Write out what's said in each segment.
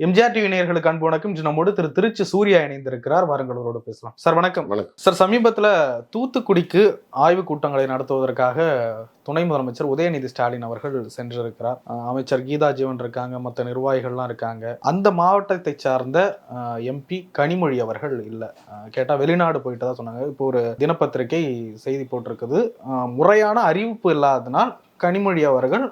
MGR TV நேயர்களுக்கு அன்பு வணக்கம். இன்று நம்மோடு திருச்சி சூர்யா இணைந்திருக்கிறார். வாருங்கள் அவரோடு பேசலாம். சார் வணக்கம். சார், சமீபத்தில் தூத்துக்குடிக்கு ஆய்வு கூட்டங்களை நடத்துவதற்காக துணை முதலமைச்சர் உதயநிதி ஸ்டாலின் அவர்கள் சென்றிருக்கிறார். அமைச்சர் கீதா ஜீவன் இருக்காங்க, மற்ற நிர்வாகிகள்லாம் இருக்காங்க. அந்த மாவட்டத்தை சார்ந்த எம்பி கனிமொழி அவர்கள் இல்லை. கேட்டால் வெளிநாடு போயிட்டு தான் சொன்னாங்க. இப்போ ஒரு தினப்பத்திரிகை செய்தி போட்டிருக்குது, முறையான அறிவிப்பு இல்லாதனால் கனிமொழி அவர்கள்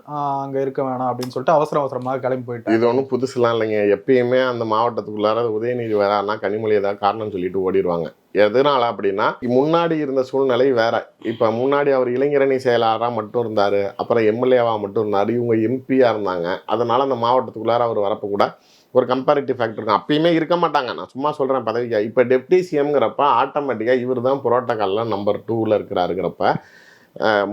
அங்க இருக்க வேணாம் அப்படின்னு சொல்லிட்டு அவசரமாக கிளம்பி போயிட்டாங்க. இது ஒன்றும் புதுசுலாம் இல்லைங்க. எப்பயுமே அந்த மாவட்டத்துக்குள்ளார உதயநிதி வரான்னா கனிமொழி ஏதாவது காரணம் சொல்லிட்டு ஓடிடுவாங்க. எதனால அப்படின்னா, முன்னாடி இருந்த சூழ்நிலை வேற. இப்ப முன்னாடி அவர் இளைஞரணி செயலாளராக மட்டும் இருந்தாரு, அப்புறம் எம்எல்ஏவா மட்டும் இருந்தாரு, இவங்க எம்பியா இருந்தாங்க. அதனால அந்த மாவட்டத்துக்குள்ளார அவர் வரப்ப கூட ஒரு கம்பேரிட்டிவ் ஃபேக்டர் இருக்கும். அப்பயுமே இருக்க மாட்டாங்க. நான் சும்மா சொல்றேன் பதவிக்கா. இப்ப டெப்டி சிஎம்ங்கிறப்ப ஆட்டோமேட்டிக்கா இவர் தான் புரோட்டோகால்ல நம்பர் 2ல இருக்கிறாருங்கிறப்ப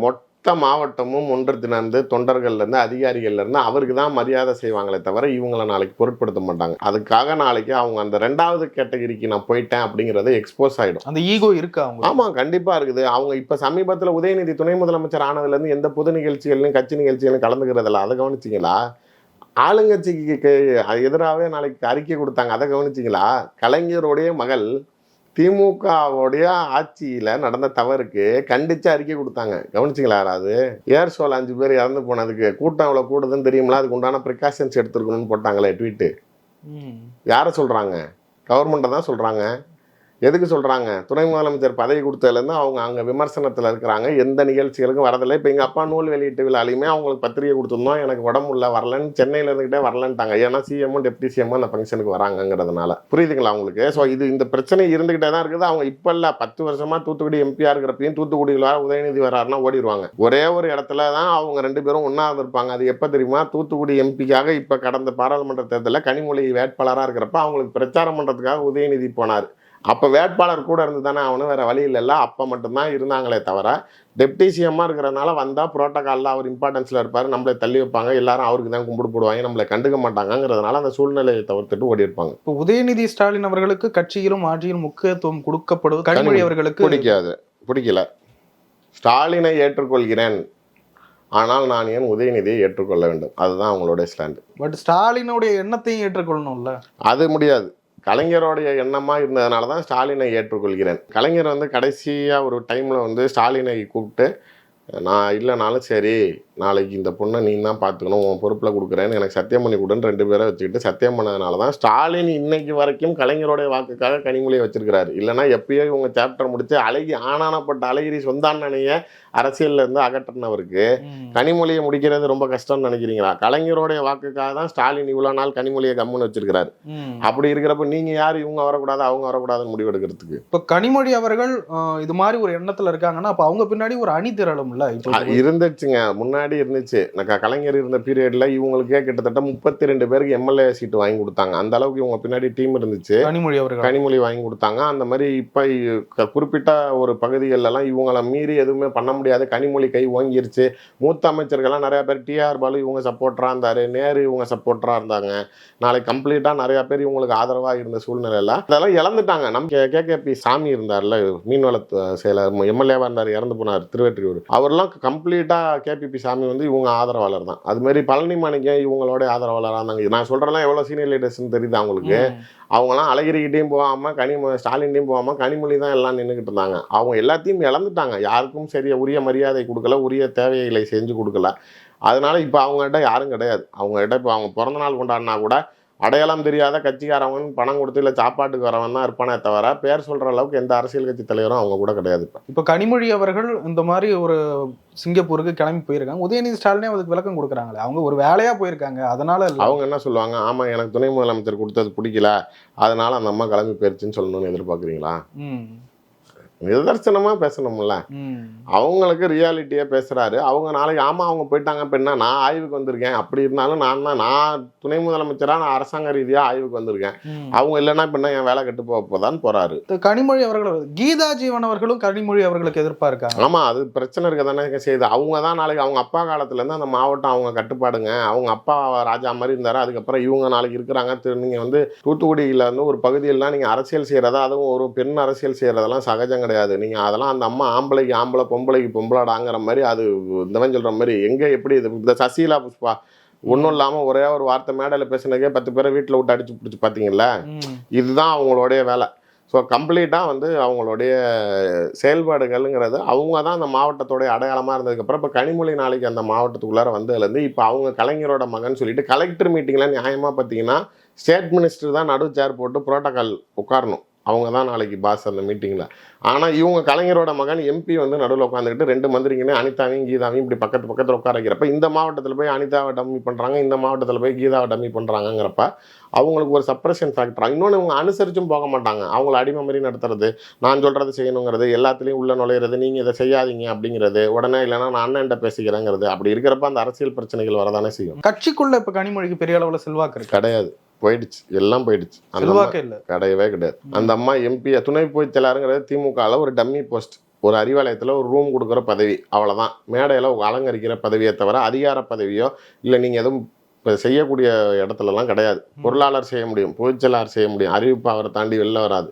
மொத்த மாவட்டமும் ஒன்று திணந்து தொண்டர்கள்லேருந்து அதிகாரிகள்லேருந்து அவருக்கு தான் மரியாதை செய்வாங்களே தவிர இவங்களை நாளைக்கு பொருட்படுத்த மாட்டாங்க. அதுக்காக நாளைக்கு அவங்க அந்த 2வது கேட்டகரிக்கு நான் போயிட்டேன் அப்படிங்கிறது எக்ஸ்போஸ் ஆகிடும். அந்த ஈகோ இருக்கு அவங்க. ஆமாம், கண்டிப்பாக இருக்குது. அவங்க இப்போ சமீபத்தில் உதயநிதி துணை முதலமைச்சர் ஆனதுலேருந்து எந்த பொது நிகழ்ச்சிகளையும் கட்சி நிகழ்ச்சிகளையும் கலந்துக்கிறதில்ல. அதை கவனிச்சிங்களா? ஆளுங்கட்சிக்கு எதிராகவே நாளைக்கு அறிக்கை கொடுத்தாங்க. அதை கவனிச்சிங்களா? கலைஞருடைய மகள் திமுகவுடைய ஆட்சியில நடந்த தவறுக்கு கண்டிச்சு அறிக்கை கொடுத்தாங்க. கவனிச்சிங்களா? யாராவது ஏர் ஷோல 5 பேர் இறந்து போனதுக்கு கூட்டம் எவ்வளவு கூடுதுன்னு தெரியுங்களா? அதுக்கு உண்டான ப்ரிகாஷன்ஸ் எடுத்துருக்கணும்னு போட்டாங்களே ட்வீட்டு. யாரை சொல்றாங்க? கவர்மெண்ட்டை தான் சொல்றாங்க. எதுக்கு சொல்றாங்க? துணை முதலமைச்சர் பதவி கொடுத்ததுலேருந்து அவங்க அங்கே விமர்சனத்தில் இருக்கிறாங்க. எந்த நிகழ்ச்சிகளுக்கும் வரதில்லை. இப்போ எங்கள் அப்பா நூல் வெளியீட்டு விழாலையுமே அவங்களுக்கு பத்திரிகை கொடுத்துருந்தோம், எனக்கு உடம்பு இல்லை வரலன்னு சென்னையில் இருந்துக்கிட்டே வரலன்ட்டாங்க. ஏன்னா சிஎம்மும் டெப்டி சிஎம்மும் அந்த ஃபங்க்ஷனுக்கு வராங்கிறதுனால. புரியுதுங்களா உங்களுக்கு? ஸோ இந்த பிரச்சனை இருந்துக்கிட்டே தான் இருக்குது. அவங்க இப்போ இல்லை, 10 வருஷமா தூத்துக்குடி எம்பியாக இருக்கிறப்பையும் தூத்துக்குடியில் வர உதயநிதி வராருன்னா ஓடிடுவாங்க. ஒரே ஒரு இடத்துல தான் அவங்க 2 பேரும் ஒன்றா இருந்திருப்பாங்க. அது எப்போ தெரியுமா? தூத்துக்குடி எம்பிக்காக இப்போ கடந்த பாராளுமன்ற தேர்தலில் கனிமொழி வேட்பாளராக இருக்கிறப்ப அவங்களுக்கு பிரச்சாரம் பண்ணுறதுக்காக உதயநிதி போனார். அப்போ வேட்பாளர் கூட இருந்து தானே அவனும், வேறு வழி இல்லைல்ல. அப்போ மட்டும்தான் இருந்தாங்களே தவிர டெப்டி சிஎம்மாக இருக்கிறதுனால வந்தால் புரோட்டோகாலில் அவர் இம்பார்ட்டன்ஸில் இருப்பார், நம்மளை தள்ளி வைப்பாங்க, எல்லாரும் அவருக்கு தான் கும்பிடு போடுவாங்க, நம்மளை கண்டுக்க மாட்டாங்கிறதுனால அந்த சூழ்நிலையை தவிர்த்துட்டு ஓடி இருப்பாங்க. இப்போ உதயநிதி ஸ்டாலின் அவர்களுக்கு கட்சியிலும் ஆட்சியிலும் முக்கியத்துவம் கொடுக்கப்படுவது கனிமொழி அவர்களுக்கு பிடிக்கல. ஸ்டாலினை ஏற்றுக்கொள்கிறேன், ஆனால் நான் ஏன் உதயநிதியை ஏற்றுக்கொள்ள வேண்டும்? அதுதான் அவங்களுடைய ஸ்டாண்டு. பட் ஸ்டாலினுடைய எண்ணத்தையும் ஏற்றுக்கொள்ளணும்ல. அது முடியாது. கலைஞருடைய எண்ணமாக இருந்ததுனால தான் ஸ்டாலினை ஏற்றுக்கொள்கிறேன். கலைஞர் கடைசியாக ஒரு டைமில் ஸ்டாலினை கூப்பிட்டு, நான் இல்லைனாலும் சரி, நாளைக்கு இந்த பொண்ணை நீ தான் பார்த்துக்கணும், உன் பொறுப்பில் கொடுக்குறேன்னு எனக்கு சத்தியம் பண்ணி கொடுன்னு 2 பேரை வச்சுக்கிட்டு சத்தியம் பண்ணதுனால தான் ஸ்டாலின் இன்னைக்கு வரைக்கும் கலைஞருடைய வாக்குக்காக கனிமொழியை வச்சிருக்கிறாரு. இல்லைன்னா எப்பயோ இவங்க சாப்டர் முடிச்சு ஆனானப்பட்ட அழகிரி சொந்தானனைய அரசியல்ல இருந்து அகற்றினவருக்கு கனிமொழியை முடிக்கிறது ரொம்ப கஷ்டம்னு நினைக்கிறீங்களா? கலைஞருடைய வாக்குக்காக தான் ஸ்டாலின் இவ்வளோ நாள் கனிமொழியை கம்முன்னு வச்சிருக்கிறாரு. அப்படி இருக்கிறப்ப நீங்க யார் இவங்க வரக்கூடாது அவங்க வரக்கூடாதுன்னு முடிவெடுக்கிறதுக்கு? இப்போ கனிமொழி அவர்கள் இது மாதிரி ஒரு எண்ணத்துல இருக்காங்கன்னா அப்ப அவங்க பின்னாடி ஒரு அணி திரளும் இருந்துச்சுங்க. முன்னாடி இருந்துச்சு. கலைஞர் இருந்த பீரியட்ல இவங்களுக்கே கிட்டத்தட்ட 32 பேருக்கு எம்எல்ஏ சீட்டு வாங்கி கொடுத்தாங்க. அந்த அளவுக்கு இவங்க பின்னாடி டீம் இருந்துச்சு. கனிமொழி வாங்கி கொடுத்தாங்க. அந்த மாதிரி இப்ப குறிப்பிட்ட ஒரு பகுதிகளெல்லாம் இவங்களை மீறி எதுவுமே பண்ண முடியாது. கனிமொழி கை ஓங்கிருச்சு. மூத்த அமைச்சர்கள்லாம் நிறைய பேர் டிஆர் பாலு இவங்க சப்போர்ட்டரா இருந்தாரு, நேரு இவங்க சப்போர்ட்டரா இருந்தாங்க. நாளைக்கு கம்ப்ளீட்டா நிறைய பேர் இவங்களுக்கு ஆதரவா இருந்த சூழ்நிலையில அதெல்லாம் இழந்துட்டாங்க. நம்ம கேகேபி சாமி இருந்தார்ல, மீன்வள செயலர், எம்எல்ஏவா இருந்தார், இறந்து போனார், திருவெற்றியூர். அவர்லாம் கம்ப்ளீட்டா கேபிபி சாமி இவங்க ஆதரவாளர் தான். அது மாதிரி பழனி மாணிக்கம் இவங்களோட ஆதரவாளராக இருந்தாங்க. நான் சொல்றேன் எவ்வளவு சீனியர் லீடர்ஸ்ன்னு தெரியுது அவங்களுக்கு. அவங்கலாம் அழகிரிக்கிட்டையும் போகாம ஸ்டாலின்டையும் போகாம கனிமொழி தான் எல்லாம் நின்றுக்கிட்டு இருந்தாங்க. அவங்க எல்லாத்தையும் இழந்துட்டாங்க. யாருக்கும் சரியா உரிய மரியாதை கொடுக்கல, உரிய தேவைகளை செஞ்சு கொடுக்கல. அதனால இப்போ அவங்ககிட்ட யாரும் கிடையாது. அவங்ககிட்ட இப்போ அவங்க பிறந்த நாள் கொண்டாடினா கூட அடையாளம் தெரியாத கட்சிக்காரவன் பணம் கொடுத்து இல்லை சாப்பாட்டுக்கு வரவன் தான் இருப்பானே தவிர பேர் சொல்ற அளவுக்கு எந்த அரசியல் கட்சி தலைவரும் அவங்க கூட கிடையாது. இப்போ கனிமொழி அவர்கள் இந்த மாதிரி ஒரு சிங்கப்பூருக்கு கிளம்பி போயிருக்காங்க. உதயநிதி ஸ்டாலினே அதுக்கு விளக்கம் கொடுக்குறாங்களே, அவங்க ஒரு வேலையா போயிருக்காங்க. அதனால அவங்க என்ன சொல்லுவாங்க? ஆமா, எனக்கு துணை முதலமைச்சர் கொடுத்தது பிடிக்கல, அதனால அந்த அம்மா கிளம்பி போயிருச்சுன்னு சொல்லணும்னு எதிர்பார்க்குறீங்களா? நிதர்சனமா பேசணும்ல. அவங்களுக்கு ரியாலிட்டியா பேசுறாரு. அவங்க நாளைக்கு ஆமா அவங்க போயிட்டாங்க அப்படின்னா நான் ஆய்வுக்கு வந்திருக்கேன், அப்படி இருந்தாலும் நான் துணை முதலமைச்சரா நான் அரசாங்க ரீதியா ஆய்வுக்கு வந்திருக்கேன், அவங்க இல்லைன்னா இப்ப என் வேலை கெட்டு போதான் போறாரு. கனிமொழி அவர்கள், கீதா ஜீவன் அவர்களும் கனிமொழி அவர்களுக்கு எதிர்பார்க்காங்க. ஆமா, அது பிரச்சனை இருக்க தானே செய்யுது. அவங்க தான் நாளைக்கு அவங்க அப்பா காலத்துல இருந்து அந்த மாவட்டம் அவங்க கட்டுப்பாடுங்க. அவங்க அப்பா ராஜா மாதிரி இருந்தாரு. அதுக்கப்புறம் இவங்க நாளைக்கு இருக்கிறாங்க. நீங்க தூத்துக்குடியில ஒரு பகுதியிலாம் நீங்க அரசியல் செய்யறதா, அதுவும் ஒரு பெண் அரசியல் செய்யறதெல்லாம் சகஜம் கிடையாது. நீங்க அதெல்லாம் அந்த அம்மா ஆம்பளைக்கு ஆம்பளை பொம்பளைக்கு பொம்பளாடாங்கிற மாதிரி, அது இந்த மாதிரி சொல்ற மாதிரி எங்க எப்படி இந்த சசிகலா புஷ்பா ஒன்றும் இல்லாமல் ஒரே ஒரு வார்த்தை மேடையில் பேசுனதுக்கே 10 பேரை வீட்டில் விட்டு அடிச்சு பிடிச்சி பார்த்தீங்களா, இதுதான் அவங்களுடைய வேலை. ஸோ கம்ப்ளீட்டாக வந்து அவங்களுடைய செயல்பாடுகள்ங்கிறது அவங்க தான் அந்த மாவட்டத்தோடைய அடையாளமாக இருந்ததுக்கப்புறம் இப்போ கனிமொழி நாளைக்கு அந்த மாவட்டத்துக்குள்ளார வந்ததுலேருந்து இப்போ அவங்க கலைஞரோட மகன் சொல்லிட்டு கலெக்டர் மீட்டிங்கில் நியாயமாக பார்த்தீங்கன்னா ஸ்டேட் மினிஸ்டர் தான் நடு சேர் போட்டு புரோட்டோகால் உட்காரணும். அவங்க தான் நாளைக்கு பாஸ் அந்த மீட்டிங்கில். ஆனால் இவங்க கலைஞரோட மகன் எம்பி வந்து நடுவில் உட்காந்துக்கிட்டு 2 மந்திரிங்கன்னு அனிதாவையும் கீதாவையும் இப்படி பக்கத்தில் உட்கார வைக்கிறப்ப இந்த மாவட்டத்தில் போய் அனிதாவை டம்மி பண்ணுறாங்க, இந்த மாவட்டத்தில் போய் கீதாவை டம்மி பண்ணுறாங்கிறப்ப அவங்களுக்கு ஒரு சப்ரஷன் ஃபேக்டர். இன்னொன்று இவங்க அனுசரிச்சும் போக மாட்டாங்க. அவங்கள அடிமை மாதிரி நடத்துறது, நான் சொல்கிறது செய்யணுங்கிறது, எல்லாத்துலேயும் உள்ள நுழையிறது, நீங்கள் இதை செய்யாதீங்க அப்படிங்கிறது, உடனே இல்லைன்னா நான் அண்ணன்ட்ட பேசிக்கிறேங்கிறது. அப்படி இருக்கிறப்ப அந்த அரசியல் பிரச்சனைகள் வரதானே செய்யும். கட்சிக்குள்ள இப்போ கனிமொழிக்கு பெரிய அளவில் செல்வாக்கு இருக்கு கிடையாது, போயிடுச்சு, எல்லாம் போயிடுச்சு. கிடையவே கிடையாது. அந்த அம்மா எம்பி துணை பொதுச் செயலாளருங்கிறது திமுகவில் ஒரு டம்மி போஸ்ட், ஒரு அறிவாலயத்தில் ஒரு ரூம் கொடுக்குற பதவி, அவ்வளோதான். மேடையில் அலங்கரிக்கிற பதவியை தவிர அதிகார பதவியோ இல்லை நீங்கள் எதுவும் இப்போ செய்யக்கூடிய இடத்துலலாம் கிடையாது. பொருளாளர் செய்ய முடியும், பொதுச் செயலாளர் செய்ய முடியும், அறிவிப்பு அவரை தாண்டி வெளில வராது.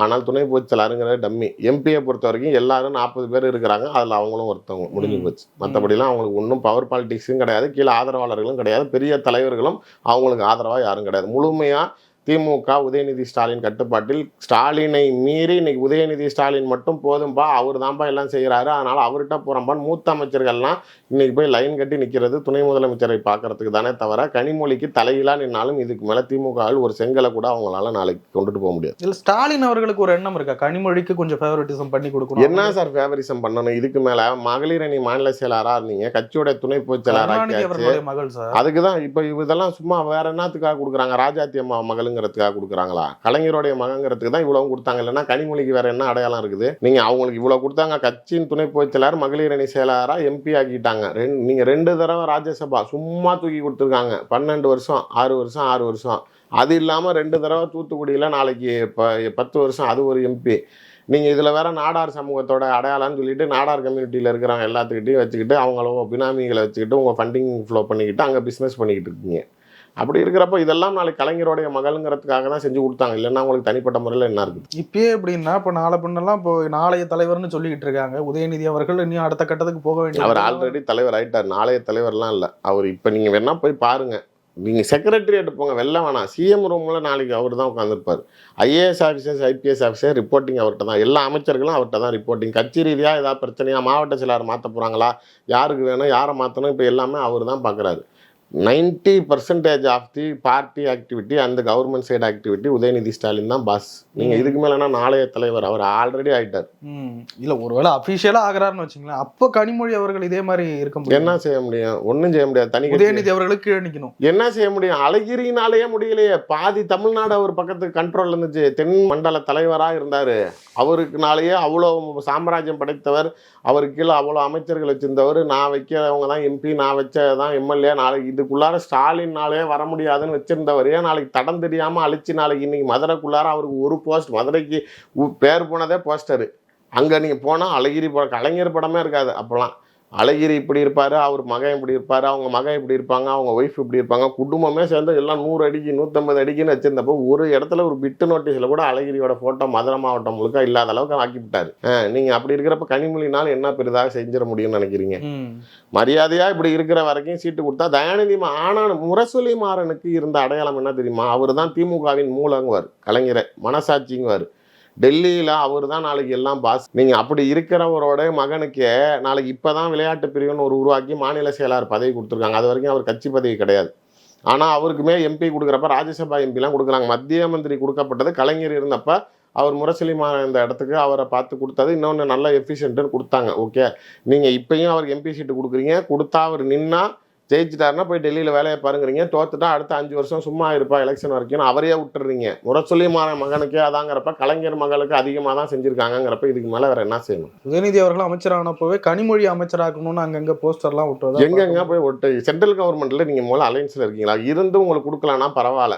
ஆனால் துணை பொதுச் செயலாளருங்கிற டம்மி. எம்பியை பொறுத்த வரைக்கும் எல்லாரும் 40 பேர் இருக்கிறாங்க, அதில் அவங்களும் ஒருத்தவங்க, முடிஞ்சு போச்சு. மற்றபடிலாம் அவங்களுக்கு ஒன்றும் பவர் பாலிட்டிக்ஸும் கிடையாது, கீழே ஆதரவாளர்களும் கிடையாது, பெரிய தலைவர்களும் அவங்களுக்கு ஆதரவாக யாரும் கிடையாது. முழுமையாக திமுக உதயநிதி ஸ்டாலின் கட்டுப்பாட்டில். ஸ்டாலினை மீறி இன்னைக்கு உதயநிதி ஸ்டாலின் மட்டும் போதும்பா, அவர் தான்ப்பா எல்லாம் செய்கிறாரு, அதனால் அவர்கிட்ட போகிறப்பான்னு மூத்த அமைச்சர்கள்லாம் இன்னைக்கு போய் லைன் கட்டி நிற்கிறது துணை முதலமைச்சரை பார்க்கறதுக்கு தானே தவிர கனிமொழிக்கு தலையிலாக நின்னாலும் இதுக்கு மேலே திமுகவில் ஒரு செங்கலை கூட அவங்களால நாளைக்கு கொண்டுட்டு போக முடியாது. இல்லை ஸ்டாலின் அவர்களுக்கு ஒரு எண்ணம் இருக்கா, கனிமொழிக்கு கொஞ்சம் ஃபேவரட்டிசம் பண்ணி கொடுக்கணும்? என்ன சார் ஃபேவரிசம் பண்ணணும்? இதுக்கு மேலே மகளிர் அணி மாநில செயலாளராக இருந்தீங்க, கட்சியோட துணை பொதுச் செயலாளராக மகள் சார். அதுக்கு தான் இப்போ இதெல்லாம் சும்மா வேற என்னத்துக்காக கொடுக்குறாங்க? ராஜாத்தி அம்மா மகளுங்க கொடுக்குறாங்களா? கலைஞருடைய மகங்கிறதுக்கு தான் இவ்வளவு கொடுத்தாங்க. இல்லைன்னா கனிமொழிக்கு வேற என்ன அடையாளம் இருக்குது? நீங்க அவங்களுக்கு இவ்வளவு கொடுத்தாங்க, கட்சியின் துணை பொதுச் செயலாளர் மகளிர் அணி செயலாளரா எம்பி ஆக்கிட்டாங்க. நீங்க 2 தடவை ராஜ்யசபா சும்மா தூக்கி கொடுத்துருக்காங்க. 12 வருஷம் 6 வருஷம் 6 வருஷம். அது இல்லாம 2 தடவை தூத்துக்குடியில நாளைக்கு 10 வருஷம் அது ஒரு எம்பி. நீங்கள் இதில் வேற நாடார் சமூகத்தோட அடையாளம்னு சொல்லிட்டு நாடார் கம்யூனிட்டியில் இருக்கிறவங்க எல்லாத்துக்கிட்டையும் வச்சுக்கிட்டு அவங்கள பினாமிகளை வச்சுக்கிட்டு உங்கள் ஃபண்டிங் ஃப்ளோ பண்ணிக்கிட்டு அங்கே பிஸ்னஸ் பண்ணிக்கிட்டு இருக்கீங்க. அப்படி இருக்கிறப்ப இதெல்லாம் நாளைக்கு கலைஞருடைய மகள்ங்கிறதுக்காக தான் செஞ்சு கொடுத்தாங்க. இல்லைன்னா அவங்களுக்கு தனிப்பட்ட முறையில் என்ன இருக்குது? இப்பயே எப்படின்னா இப்போ நாளை பின்னெல்லாம் இப்போ நாளைய தலைவர்னு சொல்லிக்கிட்டு இருக்காங்க. உதயநிதி அவர்கள் இன்னும் அடுத்த கட்டத்துக்கு போக வேண்டிய, அவர் ஆல்ரெடி தலைவர் ஆயிட்டார். நாளைய தலைவர்லாம் இல்லை அவர். இப்போ நீங்கள் வேணா போய் பாருங்க, நீங்கள் செக்ரட்டரியேட் போங்க, வெளில வேணாம், சிஎம் ரூமில் நாளைக்கு அவர் தான் உட்காந்துருப்பார். IAS officers IPS officer reporting அவர்கிட்ட தான், எல்லா அமைச்சர்களும் அவர்கிட்ட தான் ரிப்போர்ட்டிங். கட்சி ரீதியாக ஏதாவது பிரச்சனையாக மாவட்ட செயலாளர் மாற்ற போகிறாங்களா, யாருக்கு வேணும், யாரை மாற்றணும், இப்போ எல்லாமே அவர் தான் பார்க்குறாரு. 90% ஆஃப் தி பார்ட்டி ஆக்டிவிட்டி அந்த government side activity Udhayanidhi Stalin தான் பாஸ். நீங்க இதுக்கு மேலனா நாளைய தலைவர் அவர் ஆல்ரெடி ஆயிட்டார். இல்ல ஒருவேளை அபிஷியலா ஆகிறாருன்னு வச்சுங்களேன், அப்போ கனிமொழி அவர்கள் இதே மாதிரி இருக்க முடியும்? என்ன செய்ய முடியும்? ஒன்றும் செய்ய முடியாது. தனி உதயநிதி அவர்களுக்கு கீழே நிக்கணும். என்ன செய்ய முடியும்? அழகிரினாலேயே முடியலையே. பாதி தமிழ்நாடு அவர் பக்கத்துக்கு கண்ட்ரோல் இருந்துச்சு. தென் மண்டல தலைவராக இருந்தாரு. அவருக்குனாலேயே அவ்வளோ சாம்ராஜ்யம் படைத்தவர், அவருக்கு கீழே அவ்வளோ அமைச்சர்கள் வச்சிருந்தவர். நான் வைக்கிறவங்க தான் எம்பி, நான் வச்சதான் எம்எல்ஏ. நாளைக்கு இதுக்குள்ளார ஸ்டாலின்னாலே வர முடியாதுன்னு வச்சிருந்தவர் நாளைக்கு தடம் தெரியாமல் அழிச்சு நாளைக்கு இன்னைக்கு மதுரைக்குள்ளார அவருக்கு ஒரு போஸ்ட், மதுரைக்கு பேர் போனதே போஸ்டரு. அங்கே நீங்கள் போனால் அழகிரி கலைஞர் படமே இருக்காது. அப்போலாம் அழகிரி இப்படி இருப்பார், அவர் மகன் இப்படி இருப்பார், அவங்க மகன் இப்படி இருப்பாங்க, அவங்க ஒய்ஃப் இப்படி இருப்பாங்க, குடும்பமே சேர்ந்து எல்லாம் 100 அடிக்கு 150 அடிக்குன்னு வச்சிருந்தப்போ ஒரு இடத்துல ஒரு பிட்டு நோட்டீஸில் கூட அழகிரியோட ஃபோட்டோ மதுரை மாவட்டம் முழுக்க இல்லாத அளவுக்கு ஆக்கிவிட்டாரு. நீங்கள் அப்படி இருக்கிறப்ப கனிமொழினால் என்ன பெரிதாக செஞ்சிட முடியும்னு நினைக்கிறீங்க? மரியாதையாக இப்படி இருக்கிற வரைக்கும் சீட்டு கொடுத்தா தயாநிதி ஆனால் முரசொலி மாறனுக்கு இருந்த அடையாளம் என்ன தெரியுமா? அவர் தான் திமுகவின் மூலங்குவார், கலைஞரை மனசாட்சிங்குவார். டெல்லியில் அவர் தான் நாளைக்கு எல்லாம் பாஸ். நீங்கள் அப்படி இருக்கிறவரோட மகனுக்கே நாளைக்கு இப்போ தான் விளையாட்டு பிரிவுன்னு ஒரு உருவாக்கி மாநில செயலாளர் பதவி கொடுத்துருக்காங்க. அது வரைக்கும் அவர் கட்சி பதவி கிடையாது. ஆனால் அவருக்குமே எம்பி கொடுக்குறப்ப ராஜ்யசபா எம்பிலாம் கொடுக்குறாங்க. மத்திய மந்திரி கொடுக்கப்பட்டது கலைஞர் இருந்தப்ப அவர் முரசொலிமா இந்த இடத்துக்கு அவரை பார்த்து கொடுத்தது இன்னொன்று நல்ல எஃபிஷியன்ட்டுன்னு கொடுத்தாங்க. ஓகே, நீங்கள் இப்பயும் அவருக்கு எம்பி சீட்டு கொடுக்குறீங்க, கொடுத்தா அவர் நின்னா ஜெயிச்சிட்டாருன்னா போய் டெல்லியில் வேலையை பாருங்கிறீங்க, தோத்துட்டா அடுத்த 5 வருஷம் சும்மா இருப்பா எலெக்ஷன் வரைக்கும் அவரையே விட்டுறீங்க. முரசொலி மகனுக்கே அதாங்கிறப்ப கலைஞர் மகளுக்கு அதிகமாக தான் செஞ்சுருக்காங்கிறப்ப இதுக்கு மேலே வேறு என்ன செய்யணும்? உதயநிதி அவர்களும் அமைச்சரானப்போவே கனிமொழி அமைச்சராக்கணும்னு அங்கங்கே போஸ்டர்லாம் விட்டுறது, எங்கெங்கே போய் விட்டு சென்ட்ரல் கவர்மெண்ட்டில் நீங்கள் முதல்ல அலைன்ஸில் இருக்கீங்களா? இருந்து உங்களுக்கு கொடுக்கலான்னா பரவாயில்ல.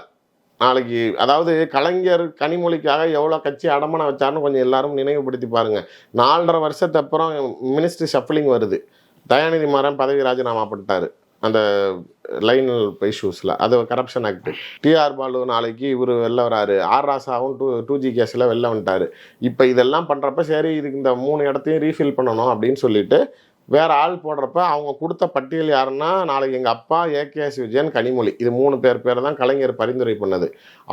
நாளைக்கு அதாவது கலைஞர் கனிமொழிக்காக எவ்வளோ கட்சி அடமானம் வச்சாருன்னு கொஞ்சம் எல்லாரும் நினைவுபடுத்தி பாருங்கள். 4.5 வருஷத்து அப்புறம் மினிஸ்ட்ரி ஷஃப்லிங் வருது. தயாநிதி மாறன் பதவி ராஜினாமா பண்ணிட்டாரு அந்த லைனல் இஷ்யூஸில், அது கரப்ஷன் ஆக்ட். டிஆர் பாலு நாளைக்கு இவர் வெளில வராரு. ஆர் ராசாவும் 2G கேஸில் வெளில வந்துட்டார். இப்போ இதெல்லாம் பண்ணுறப்ப சரி இதுக்கு இந்த 3 இடத்தையும் ரீஃபில் பண்ணணும் அப்படின்னு சொல்லிட்டு வேற ஆள் போடுறப்ப அவங்க கொடுத்த பட்டியல் யாருன்னா நாளைக்கு எங்கள் அப்பா ஏகேஎஸ் விஜயன் கனிமொழி இது 3 பேர் தான் கலைஞர் பரிந்துரை பண்ணது.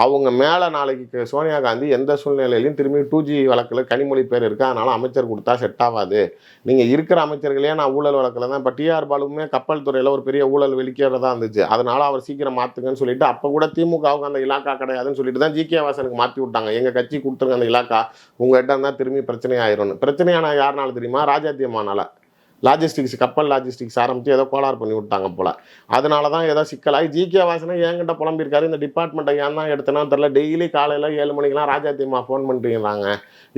அவங்க மேலே நாளைக்கு சோனியா காந்தி எந்த சூழ்நிலையிலையும் திரும்பி 2G வழக்கில் கனிமொழி பேர் இருக்கு, அதனால அமைச்சர் கொடுத்தா செட் ஆகாது, நீங்கள் இருக்கிற அமைச்சர்களே நான் ஊழல் வழக்கில் தான். இப்போ டிஆர் பாலுமே கப்பல் துறையில் ஒரு பெரிய ஊழல் வெளிக்கிறதா இருந்துச்சு, அதனால அவர் சீக்கிரம் மாற்றுங்கன்னு சொல்லிட்டு அப்போ கூட திமுகவுக்கு அந்த இலாக்கா கிடையாதுன்னு சொல்லிட்டு தான் ஜி.கே. வாசனுக்கு மாற்றி விட்டாங்க. எங்கள் கட்சி கொடுத்துருங்க அந்த இலாக்கா, உங்கள்கிட்ட இருந்தால் திரும்பி பிரச்சனை ஆயிரும். பிரச்சனையான யாருனால தெரியுமா? ராஜாத்தியம்மானால. லாஜிஸ்டிக்ஸ் கப்பல் லாஜிஸ்டிக்ஸ் ஆரம்பித்து ஏதோ கோளாறு பண்ணி விட்டாங்க போல். அதனால தான் ஏதோ சிக்கலாகி ஜி.கே. வாசனை என்கிட்ட புலம்பியிருக்காரு, இந்த டிபார்ட்மெண்ட்டை ஏன் தான் எடுத்தேன்னா தெரில, டெய்லி காலையில் 7 மணிக்கெலாம் ராஜாத்தியம்மா ஃபோன் பண்ணிட்டுறாங்க,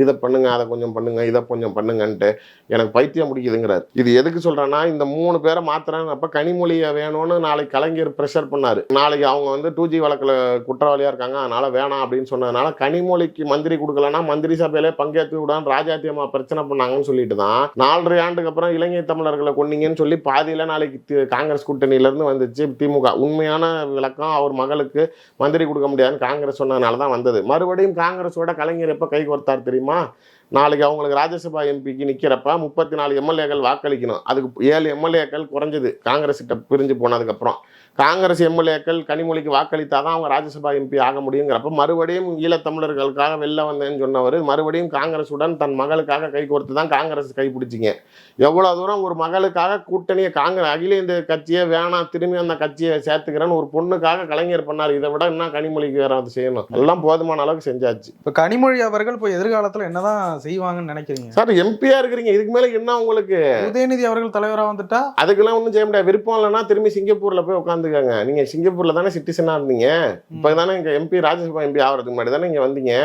இதை பண்ணுங்க அதை கொஞ்சம் பண்ணுங்க இதை கொஞ்சம் பண்ணுங்கன்ட்டு எனக்கு பைத்தியம் முடிக்குதுங்கிறார். இது எதுக்கு சொல்கிறேன்னா, இந்த 3 பேரை மாத்திரம் அப்போ கனிமொழியை வேணும்னு நாளைக்கு கலைஞர் ப்ரெஷர் பண்ணார். நாளைக்கு அவங்க வந்து 2G வழக்கில் குற்றவாளியாக இருக்காங்க, அதனால் வேணாம் அப்படின்னு சொன்னதுனால கனிமொழிக்கு மந்திரி கொடுக்கலன்னா மந்திரி சபையிலே பங்கேற்று விடான்னு ராஜாத்தியம்மா பிரச்சனை பண்ணாங்கன்னு சொல்லிட்டு தான் 4.5 ஆண்டுக்கு அப்புறம் இளைஞர் தமிழர்களை கொன்னீங்கன்னு சொல்லி பாதியில நாளைக்கு காங்கிரஸ் கூட்டணியிலிருந்து வந்துச்சு திமுக. உண்மையான விளக்கம் அவர் மகளுக்கு மந்திரி கொடுக்க முடியாதுன்னு காங்கிரஸ் சொன்னதுனால தான் வந்தது. மறுபடியும் காங்கிரஸோட கலைஞர் எப்போ கை கோர்த்தார் தெரியுமா? நாளைக்கு அவங்களுக்கு ராஜ்யசபா எம்பிக்கு நிற்கிறப்ப 34 எம்எல்ஏக்கள் வாக்களிக்கணும். அதுக்கு 7 எம்எல்ஏக்கள் குறைஞ்சது காங்கிரஸ் கிட்ட பிரிஞ்சு போனதுக்கப்புறம். காங்கிரஸ் எம்எல்ஏக்கள் கனிமொழிக்கு வாக்களித்தாதான் அவங்க ராஜ்யசபா எம்பி ஆக முடியுங்கிறப்ப மறுபடியும் ஈழத்தமிழர்களுக்காக வெளில வந்தேன்னு சொன்னவர் மறுபடியும் காங்கிரஸுடன் தன் மகளுக்காக கை கோர்த்து தான் காங்கிரஸ் கைப்பிடிச்சிங்க. எவ்வளோ தூரம் ஒரு மகளுக்காக கூட்டணியை அகில இந்திய கட்சியை வேணாம் திரும்பி அந்த கட்சியை சேர்த்துக்கிறேன்னு ஒரு பொண்ணுக்காக கலைஞர் பண்ணார். இதை விட என்ன கனிமொழிக்கு வேற அது செய்யணும்? எல்லாம் போதுமான அளவுக்கு செஞ்சாச்சு. இப்போ கனிமொழி அவர்கள் இப்போ எதிர்காலத்தில் என்னதான் செய்வாங்கன்னு நினைக்கிறீங்க சார்? எம்பியா இருக்கிறீங்க, இதுக்கு மேல என்ன உங்களுக்கு? உதயநிதி அவர்கள் தலைவராக வந்துட்டா அதுக்கெல்லாம் ஒன்றும் செய்ய முடியாது. விருப்பம் இல்லைன்னா திரும்பி சிங்கப்பூர்ல போய் உட்காந்துக்கங்க. நீங்க சிங்கப்பூர்ல தானே சிட்டிசனா இருந்தீங்க, இப்ப தானே இங்க எம்பி ராஜ்யசபா எம்பி ஆகிறதுக்கு முன்னாடி தானே இங்க வந்தீங்க.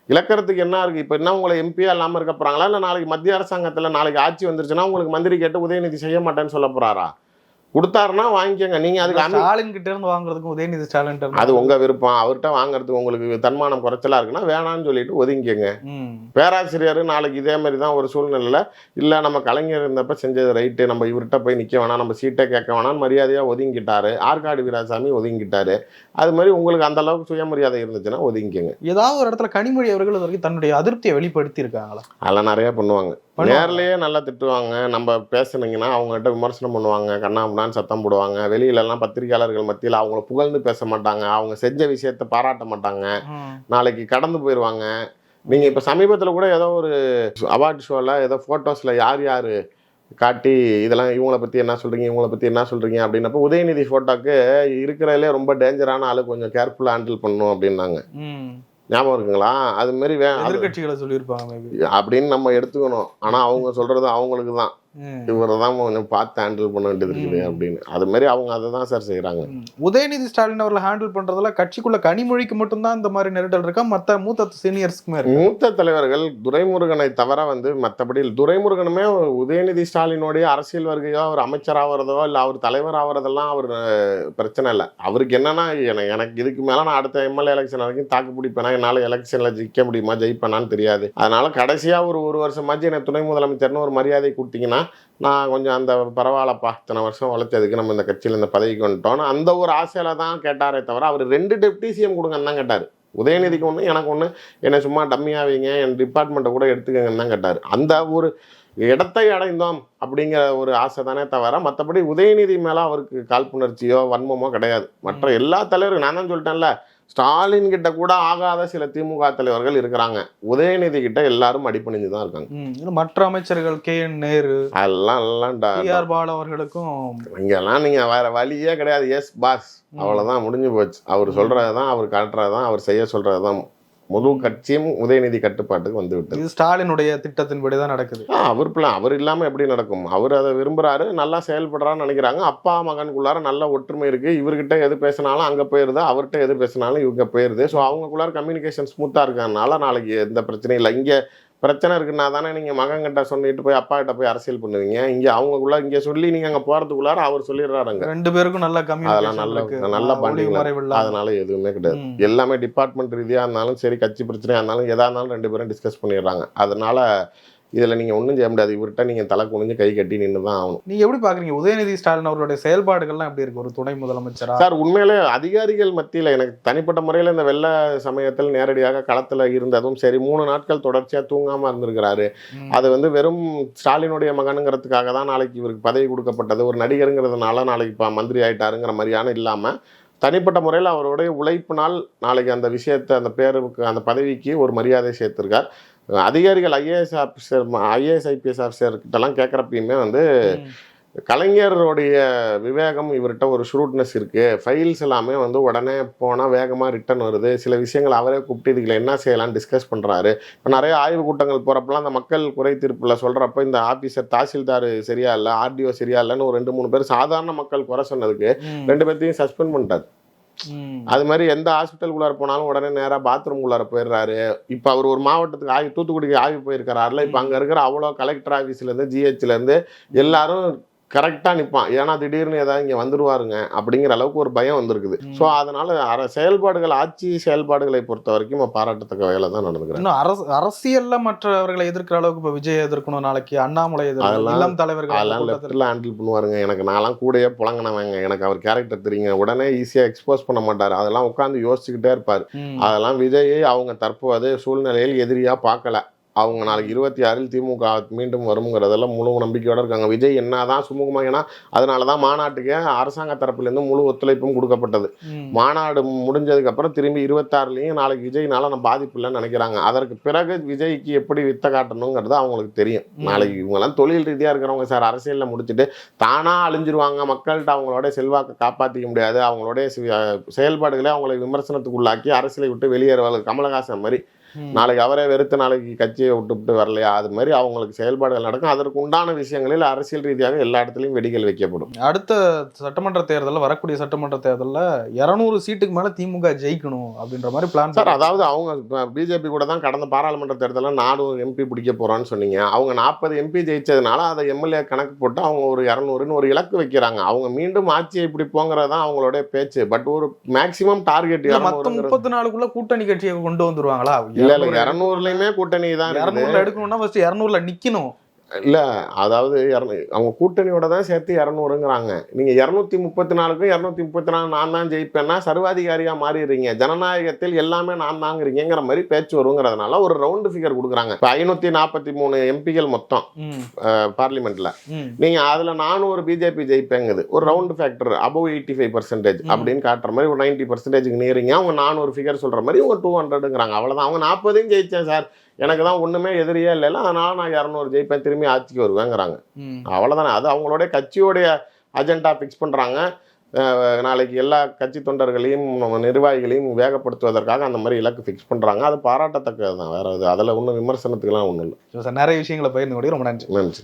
இலக்கறதுக்கு என்ன இருக்கு? இப்ப என்ன உங்களை எம்பியா இல்லாம இருக்க போறாங்களா, இல்ல நாளைக்கு மத்திய அரசாங்கத்துல நாளைக்கு ஆட்சி வந்துருச்சுன்னா உங்களுக்கு மந்திரி கேட்டு உதயநிதி செய்ய மாட்டேன்னு சொல்ல போறாரா? கொடுத்தாருன்னா வாங்கிக்கோங்க. நீங்க அதுக்கு ஸ்டாலின் கிட்ட இருந்து வாங்குறதுக்கும் உதயநிதி ஸ்டாலின் அது உங்க விருப்பம். அவர்கிட்ட வாங்குறதுக்கு உங்களுக்கு தன்மானம் குறைச்சலா இருக்குன்னா வேணான்னு சொல்லிட்டு ஒதுங்கிக்கங்க. பேராசிரியர் நாளைக்கு இதே மாதிரி தான் ஒரு சூழ்நிலையில இல்ல நம்ம கலைஞர் இருந்தப்ப செஞ்சது ரைட்டு, நம்ம இவர்கிட்ட போய் நிக்க வேணாம், நம்ம சீட்டை கேட்க வேணாம்னு மரியாதையா ஒதுங்கிட்டாரு. ஆற்காடு வீராசாமி ஒதுங்கிட்டாரு. அது மாதிரி உங்களுக்கு அந்த அளவுக்கு சுயமரியாதை இருந்துச்சுன்னா ஒதுங்கிக்கங்க. ஏதாவது ஒரு இடத்துல கனிமொழி அவர்கள் வரைக்கும் தன்னுடைய அதிருப்தியை வெளிப்படுத்தி இருக்காங்களா? அதெல்லாம் நிறைய பண்ணுவாங்க. நேர்லயே நல்லா திட்டுவாங்க. நம்ம பேசுனீங்கன்னா அவங்ககிட்ட விமர்சனம் பண்ணுவாங்க, கண்ணாமுன்னான்னு சத்தம் போடுவாங்க. வெளியிலலாம் பத்திரிகையாளர்கள் மத்தியில் அவங்கள புகழ்ந்து பேச மாட்டாங்க, அவங்க செஞ்ச விஷயத்த பாராட்ட மாட்டாங்க, நாளைக்கு கடந்து போயிடுவாங்க. நீங்க இப்ப சமீபத்துல கூட ஏதோ ஒரு அவார்ட் ஷோல ஏதோ போட்டோஸ்ல யார் யாரு காட்டி இதெல்லாம் இவங்களை பத்தி என்ன சொல்றீங்க இவங்களை பத்தி என்ன சொல்றீங்க அப்படின்னப்ப உதயநிதி போட்டோக்கு இருக்கிறதுலே ரொம்ப டேஞ்சரான ஆளு, கொஞ்சம் கேர்ஃபுல்லா ஹேண்டில் பண்ணணும் அப்படின்னாங்க. ஞாபகம் இருக்குங்களா? அது மாதிரி எதிர்கட்சிகளை சொல்லியிருப்பாங்க அப்படின்னு நம்ம எடுத்துக்கணும். ஆனா அவங்க சொல்றது அவங்களுக்கு தான், இவரை தான் கொஞ்சம் பார்த்து ஹேண்டில் பண்ண வேண்டியது இருக்குது அப்படின்னு. அது மாதிரி அவங்க அதை தான் சார் செய்யறாங்க. உதயநிதி ஸ்டாலின் அவர்களை ஹேண்டில் பண்றதுல கட்சிக்குள்ள கனிமொழிக்கு மட்டும்தான் இந்த மாதிரி நெருடல் இருக்கா? மற்ற மூத்த சீனியர்ஸ்க்குமே மூத்த தலைவர்கள் துரைமுருகனை தவிர மற்றபடி துரைமுருகனுமே உதயநிதி ஸ்டாலினுடைய அரசியல் வருகையோ அவர் அமைச்சர் ஆகிறதோ இல்லை அவர் தலைவர் ஆகிறதெல்லாம் அவர் பிரச்சனை இல்லை. அவருக்கு என்னன்னா எனக்கு இதுக்கு மேல நான் அடுத்த எம்எல்ஏ எலெக்ஷன் வரைக்கும் தாக்கு பிடிப்பேனா, என்னால் எலெக்ஷன்ல ஜெயிக்க முடியுமா ஜெயிப்பேனான்னு தெரியாது. அதனால கடைசியா ஒரு வருஷமாச்சு எனக்கு துணை முதலமைச்சர்னு ஒரு மரியாதை கொடுத்தீங்கன்னா நான் கொஞ்சம் அந்த பரவாயில்லப்பா இத்தனை வருஷம் வளர்த்ததுக்கு நம்ம இந்த கட்சியில் இந்த பதவிக்கு வந்துட்டோம் அந்த ஒரு ஆசையில தான் கேட்டாரே தவிர அவர் 2 டெப்டி சிஎம் கொடுங்கன்னு தான் கேட்டார். உதயநிதிக்கு ஒன்று எனக்கு ஒன்று, என்னை சும்மா டம்மியாவீங்க, என் டிபார்ட்மெண்ட்டை கூட எடுத்துக்கங்கன்னு தான் கேட்டார். அந்த ஒரு இடத்தை அடைந்தோம் அப்படிங்கிற ஒரு ஆசை தானே தவிர மற்றபடி உதயநிதி மேலே அவருக்கு காழ்ப்புணர்ச்சியோ வன்மமோ கிடையாது. மற்ற எல்லா தலைவரும் நான் தான் சொல்லிட்டேன்ல, ஸ்டாலின் கிட்ட கூட ஆகாத சில திமுக தலைவர்கள் இருக்கிறாங்க. உதயநிதி கிட்ட எல்லாரும் அடிப்பணிஞ்சு தான் இருக்காங்க. மற்ற அமைச்சர்கள் KN நேரு எல்லாம் பால் அவர்களுக்கும் இங்கெல்லாம் நீங்க வேற வழியே கிடையாது. எஸ் பாஸ், அவ்வளவுதான், முடிஞ்சு போச்சு. அவர் சொல்றதுதான், அவர் காட்டுறதுதான், அவர் செய்ய சொல்றதுதான். முழு கட்சியும் உதயநிதி கட்டுப்பாட்டுக்கு வந்து விட்டது. இது ஸ்டாலினுடைய திட்டத்தின்படி தான் நடக்குது. அவர் இல்லாம எப்படி நடக்கும்? அவர் அதை விரும்புறாரு, நல்லா செயல்படுறான்னு நினைக்கிறாங்க. அப்பா மகனுக்குள்ளார நல்ல ஒற்றுமை இருக்கு. இவர்கிட்ட எது பேசினாலும் அங்க போயிருது, அவர்கிட்ட எது பேசினாலும் இவங்க போயிருது. ஸோ அவங்களுக்குள்ளார கம்யூனிகேஷன் ஸ்மூத்தா இருக்கனால நாளைக்கு எந்த பிரச்சனையும் இல்லை. இங்க பிரச்சனை இருக்குன்னா தானே நீங்க மகன்கிட்ட சொல்லிட்டு போய் அப்பா கிட்ட போய் அரசியல் பண்ணுவீங்க. இங்க அவங்களுக்குள்ள இங்க சொல்லி நீங்க அங்க போறதுக்குள்ளார அவர் சொல்லிடுறாருங்க. 2 பேருக்கும் நல்ல அதெல்லாம் நல்ல பாண்டிங். அதனால எதுவுமே கிடையாது. எல்லாமே டிபார்ட்மெண்ட் ரீதியா இருந்தாலும் சரி, கட்சி பிரச்சனையா இருந்தாலும் எதா இருந்தாலும் 2 பேரும் டிஸ்கஸ் பண்ணிடுறாங்க. அதனால இதில் நீங்கள் ஒன்றும் செய்ய முடியாது, இவர்கிட்ட நீங்கள் தலை குனிஞ்சு கை கட்டி நின்று தான் ஆகணும். நீங்க எப்படி பாக்குறீங்க உதயநிதி ஸ்டாலின் அவர்களுடைய செயல்பாடுகள்லாம் எப்படி இருக்கு ஒரு துணை முதலமைச்சரா? சார் உண்மையிலே அதிகாரிகள் மத்தியில் எனக்கு தனிப்பட்ட முறையில் இந்த வெள்ள சமயத்தில் நேரடியாக களத்தில் இருந்ததும் சரி, 3 நாட்கள் தொடர்ச்சியாக தூங்காமல் இருந்திருக்கிறாரு. அது வந்து வெறும் ஸ்டாலினுடைய மகனுங்கிறதுக்காக தான் நாளைக்கு இவருக்கு பதவி கொடுக்கப்பட்டது, ஒரு நடிகருங்கிறதுனால நாளைக்கு இப்போ மந்திரி ஆயிட்டாருங்கிற மாதிரியான இல்லாமல் தனிப்பட்ட முறையில் அவருடைய உழைப்பினால் நாளைக்கு அந்த விஷயத்தை, அந்த பேருக்கு, அந்த பதவிக்கு ஒரு மரியாதை சேர்த்திருக்கார். அதிகாரிகள் ஐஏஎஸ் ஆஃபீஸர், ஐஏஎஸ் ஐபிஎஸ் ஆஃபீஸர்கிட்டலாம் கேட்குறப்பயுமே வந்து கலைஞருடைய விவேகம், இவர்கிட்ட ஒரு ஷூட்னஸ் இருக்குது, ஃபைல்ஸ் எல்லாமே வந்து உடனே போனால் வேகமாக ரிட்டர்ன் வருது, சில விஷயங்கள் அவரே கூப்பிட்டு இதுல என்ன செய்யலாம்னு டிஸ்கஸ் பண்ணுறாரு. இப்போ நிறைய ஆய்வு கூட்டங்கள் போகிறப்பெல்லாம் அந்த மக்கள் குறை தீர்ப்பில் சொல்கிறப்ப இந்த ஆஃபீஸர் தாசில்தார் சரியா இல்லை, ஆர்டிஓ சரியா இல்லைன்னு ஒரு 2-3 பேர் சாதாரண மக்கள் குறை சொன்னதுக்கு 2 பேர்த்தையும் சஸ்பெண்ட் பண்ணிட்டார். அது மாதிரி எந்த ஹாஸ்பிட்டலுக்குள்ளார போனாலும் உடனே நேராக பாத்ரூம்குள்ளார போயிடுறாரு. இப்போ அவர் ஒரு மாவட்டத்துக்கு ஆய்வு, தூத்துக்குடிக்கு ஆய்வு போயிருக்கிறாருல, இப்போ அங்கே இருக்கிற அவ்வளோ கலெக்டர் ஆஃபீஸ்லேருந்து ஜிஹெச்லேருந்து எல்லாரும் கரெக்டாக நிற்பான். ஏன்னா திடீர்னு ஏதாவது இங்கே வந்துருவாருங்க அப்படிங்கிற அளவுக்கு ஒரு பயம் வந்திருக்குது. ஸோ அதனால செயல்பாடுகள், ஆட்சி செயல்பாடுகளை பொறுத்த வரைக்கும் பாராட்டத்தக்க வகையில் தான் நடந்துக்கிறேன். இன்னும் அரசியல்ல மற்றவர்களை எதிர்க்கிற அளவுக்கு இப்போ விஜய் எதிர்க்கணும், நாளைக்கு அண்ணாமலை எதிர்க்கணும், இளம் தலைவர்கள் அதெல்லாம் லெஃப்டில் ஹேண்டில் பண்ணுவாருங்க. எனக்கு நான்லாம் கூடயே புழங்கினவங்க, எனக்கு அவர் கேரக்டர் தெரியுங்க, உடனே ஈஸியாக எக்ஸ்போஸ் பண்ண மாட்டார், அதெல்லாம் உட்காந்து யோசிச்சுக்கிட்டே இருப்பார். அதெல்லாம் விஜயை அவங்க தற்போது சூழ்நிலையில் எதிரியாக பார்க்கல. அவங்க நாளைக்கு 26 திமுக மீண்டும் வருங்கிறதெல்லாம் முழு நம்பிக்கையோடு இருக்காங்க. விஜய் என்னதான் சுமூகமாக, ஏன்னா அதனால தான் மாநாட்டுக்கு அரசாங்க தரப்புலேருந்து முழு ஒத்துழைப்பும் கொடுக்கப்பட்டது. மாநாடு முடிஞ்சதுக்கப்புறம் திரும்பி 26லையும் நாளைக்கு விஜய்னால நம்ம பாதிப்பு இல்லைன்னு நினைக்கிறாங்க. அதற்கு பிறகு விஜய்க்கு எப்படி வித்த காட்டணுங்கிறது அவங்களுக்கு தெரியும். நாளைக்கு இவங்கெல்லாம் தொழில் ரீதியாக இருக்கிறவங்க சார், அரசியலில் முடிச்சுட்டு தானாக அழிஞ்சிருவாங்க, மக்கள்கிட்ட அவங்களோட செல்வாக்கை காப்பாற்றிக்க முடியாது, அவங்களுடைய செயல்பாடுகளை அவங்களை விமர்சனத்துக்கு உள்ளாக்கி அரசியலை விட்டு வெளியேறுவாங்க. கமலஹாசன் மாதிரி நாளைக்கு அவரே வெறுத்து நாளைக்கு கட்சியை விட்டுவிட்டு வரலையா, அது மாதிரி அவங்களுக்கு செயல்பாடுகள் நடக்கும். அதற்கு உண்டான விஷயங்களில் அரசியல் ரீதியாக எல்லா இடத்துலையும் வெடிகள் வைக்கப்படும். அடுத்த சட்டமன்ற தேர்தலில், வரக்கூடிய சட்டமன்ற தேர்தலில் 200 சீட்டுக்கு மேலே திமுக ஜெயிக்கணும் அப்படின்ற மாதிரி பிளான் சார். அதாவது அவங்க பிஜேபி கூட தான் கடந்த பாராளுமன்ற தேர்தலில் 400 எம்பி பிடிக்க போகிறான்னு சொன்னீங்க. அவங்க 40 எம்பி ஜெயிச்சதுனால அதை எம்எல்ஏ கணக்கு போட்டு அவங்க ஒரு 200ன்னு ஒரு இலக்கு வைக்கிறாங்க. அவங்க மீண்டும் ஆட்சியை பிடிப்போங்கிறது தான் அவங்களுடைய பேச்சு. பட் ஒரு மேக்சிமம் டார்கெட் 34க்குள்ள கூட்டணி கட்சியை கொண்டு வந்துருவாங்களா? இல்ல 200லையுமே கூட்டணி தான். 200 எடுக்கணும்னா ஃபர்ஸ்ட் 200ல நிக்கணும். இல்ல அதாவது அவங்க கூட்டணியோட தான் சேர்த்து 200ங்கிறாங்க. நீங்க 234க்கும் 234 நான் தான் ஜெயிப்பேன்னா சர்வாதிகாரியா மாறிடுறீங்க. ஜனநாயகத்தில் எல்லாமே நான் தாங்கிறீங்கிற மாதிரி பேச்சு வருங்கிறதுனால ஒரு ரவுண்டு ஃபிகர் கொடுக்குறாங்க. இப்போ 543 எம்பிகள் மொத்தம் பார்லிமெண்ட்ல, நீங்க அதுல 400 பிஜேபி ஜெயிப்பேங்குது. ஒரு ரவுண்டு ஃபேக்டர் அபவ் 85% அப்படின்னு காட்டுற மாதிரி ஒரு 90% நீரிங்க. அவங்க 400 ஃபிகர் சொல்ற மாதிரி இவங்க 200ங்கிறாங்க. அவ்வளவுதான். அவங்க 40 ஜெயிச்சேன் சார், எனக்கு தான் ஒண்ணுமே எதிரியே இல்லைல்ல, அதனால நான் 200 ஜெயிப்பேன், திரும்பி ஆட்சிக்கு வருவேங்கிறாங்க. அவ்வளவுதானே. அது அவங்களுடைய கட்சியோடைய அஜெண்டா ஃபிக்ஸ் பண்றாங்க. நாளைக்கு எல்லா கட்சி தொண்டர்களையும் நிர்வாகிகளையும் வேகப்படுத்துவதற்காக அந்த மாதிரி இலக்கு ஃபிக்ஸ் பண்றாங்க. அது பாராட்டத்தக்கது தான். வேற அதில் ஒன்றும் விமர்சனத்துக்குலாம் ஒன்றும் இல்லை. நிறைய விஷயங்களை பகிர்ந்து ரொம்ப நன்றி. நன்றி.